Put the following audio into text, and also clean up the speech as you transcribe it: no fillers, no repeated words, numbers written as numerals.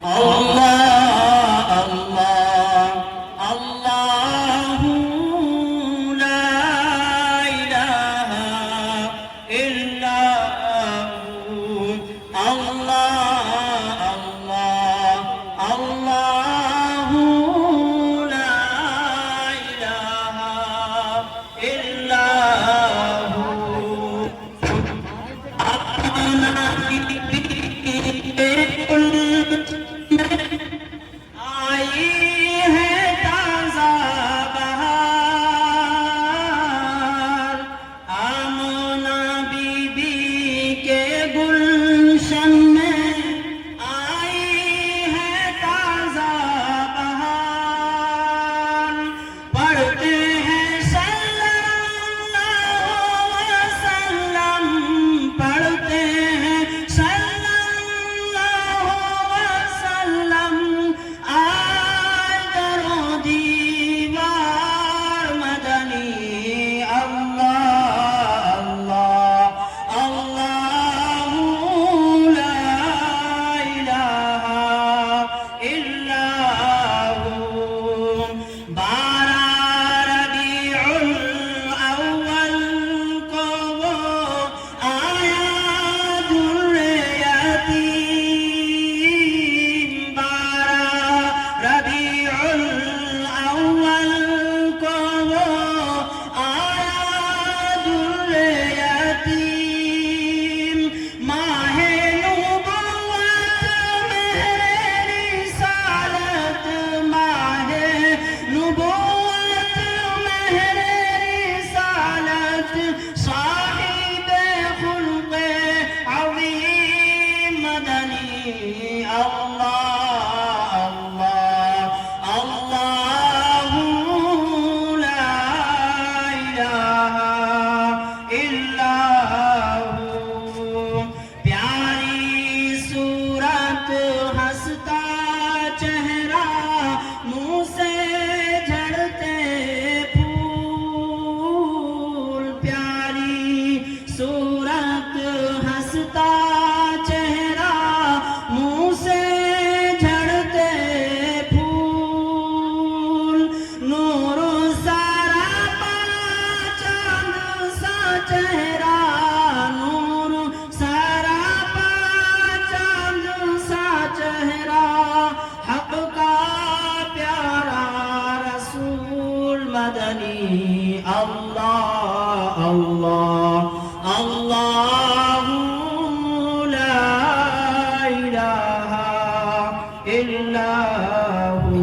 Allah, Allah, Allahu la ilaha illahu. Allah, Allah, Allahu la ilaha illahu. आई है ताज़ा बहार, आमना बीबी के गुलशन में आई है ताज़ा बहार। पढ़ते हैं सल्लल्लाहु अलैहि वसल्लम, पढ़ते हैं सल्लल्लाहु अलैहि वसल्लम। आज दरो दीवार मदनी, अल्लाह अल्लाह अल्लाहु ला इलाहा इल्लहु। 12 रबीउल अव्वल को वो आया दुर्रे यतीम। 12 रबीउल अव्वल को वो आया दुर्रे यतीम। माहे नुबुव्वत मेरे रिसालत, माहे नुबुव्वत मेरे रिसालत। साहिबे खुल्क़े अज़ीम मदनी, अल्लाह अल्लाह अल्लाहु ला इलाहा इल्लहु। प्यारी सूरत, हंसता चेहरा, मुँह से झड़ते फूल। प्यारी सूरत, हंसता चेहरा, मुँह से झड़ते फूल। नूर सरापा, चांद सा चेहरा, नूर सरापा, चांद सा चेहरा। हक का प्यारा रसूल मदनी, अल्लाह अल्लाह अल्लाहु ला इलाहा इल्लहु।